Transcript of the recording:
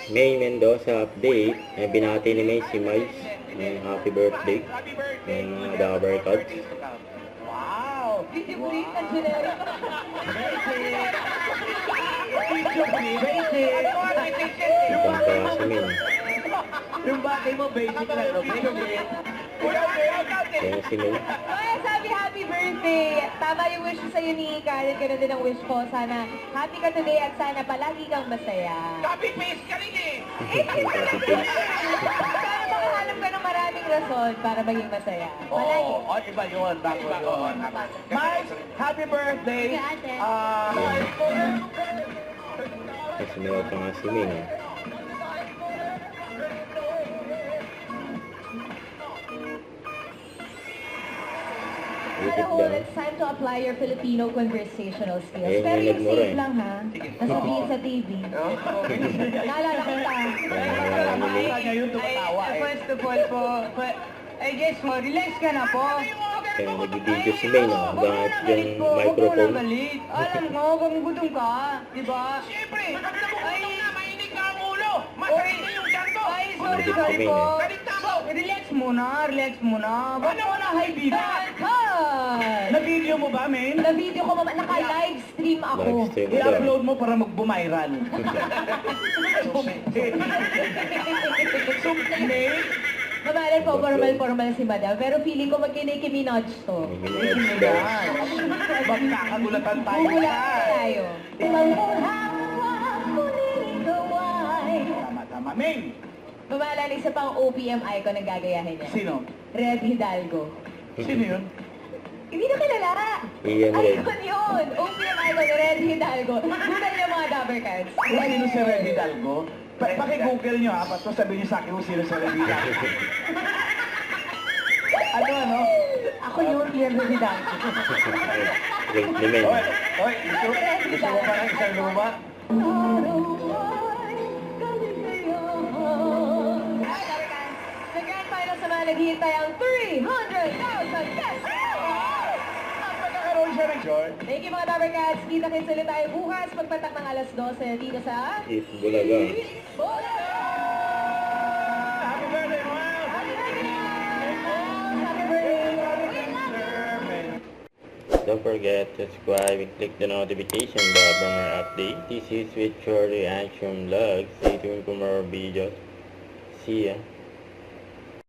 May Mendoza update. Binati ni May si Miles ng happy birthday ng mga Dabber Cats. Wow! Video mo rin, Angelera. Ibang klase min. Yung bagay mo, basic lang, no? Basic. Kaya si May. Kaya sabi, happy birthday. Tama yung wish sa'yo ni Karen. Ganun din ang wish ko. Sana happy ka today at sana palagi kang masaya. Copy-paste ka rin eh! Copy paste. Sana makahanap ka ng maraming rason para maging masaya. Palagi. Oo, iba yun, bago yun. Mike, happy birthday! Ate. Kasi meron pa nga si Min. Ikot Hello, lang. it's time to apply your Filipino conversational skills. Ayun, Pero yung yung nagmura safe eh. lang ha. Nasabihin sa TV. Naalala kita. Ngayon tumatawa eh. First of all po, I guess mo, relax ka na po. Kaya nag-video si May na gamit yung Huwag mo na microphone. galit. Alam mo, gutom ka, di ba? Siyempre, ay, na, mainig ka ang ulo! Masarili yung tiyan ko! Ay, sorry, Nandito sorry kami, po. no? Galit na ako! Relax muna, relax muna. Ba't mo na high beat? Cut! Na-video mo ba, men? Na-video ko, naka-live stream ako. Live stream daw. I-upload mo para mag-bumayran. May, Mamalan po, formal si Madam. Pero feeling ko mag-Nicki Minaj to. May minutes daw. magkakagulatan tayo. Bumula tayo. Tama. Ming, Mamalan, isa pang OPM icon ang gagayahin niya. sino? Red Hidalgo. Sino yun? Hindi na kilala. Iyan Red. Icon yun. OPM icon, Red Hidalgo. Gunan niyo mga Dabber Cats. Kung sino si Red Hidalgo? Paki-google nyo ha, tapos sabihin nyo sa akin kung sino si Red Hidalgo. Ano? Ako yun, Red Hidalgo. Red ni May. Oy, gusto mo pa ng isang luma? Sa grand final sa mga naghihintay ang 300,000 pesos! Napagkakaroon siya ng short. Thank you mga Dabber Cats. Kita-kits ulit tayo bukas pagpatak ng alas 12 dito sa... If Bulaga. Bola! Happy birthday, Noel! Happy birthday! Happy birthday! Don't forget to subscribe and click the notification bell for more updates. This is with Shorty Action Vlog. Stay tuned for more videos. See ya.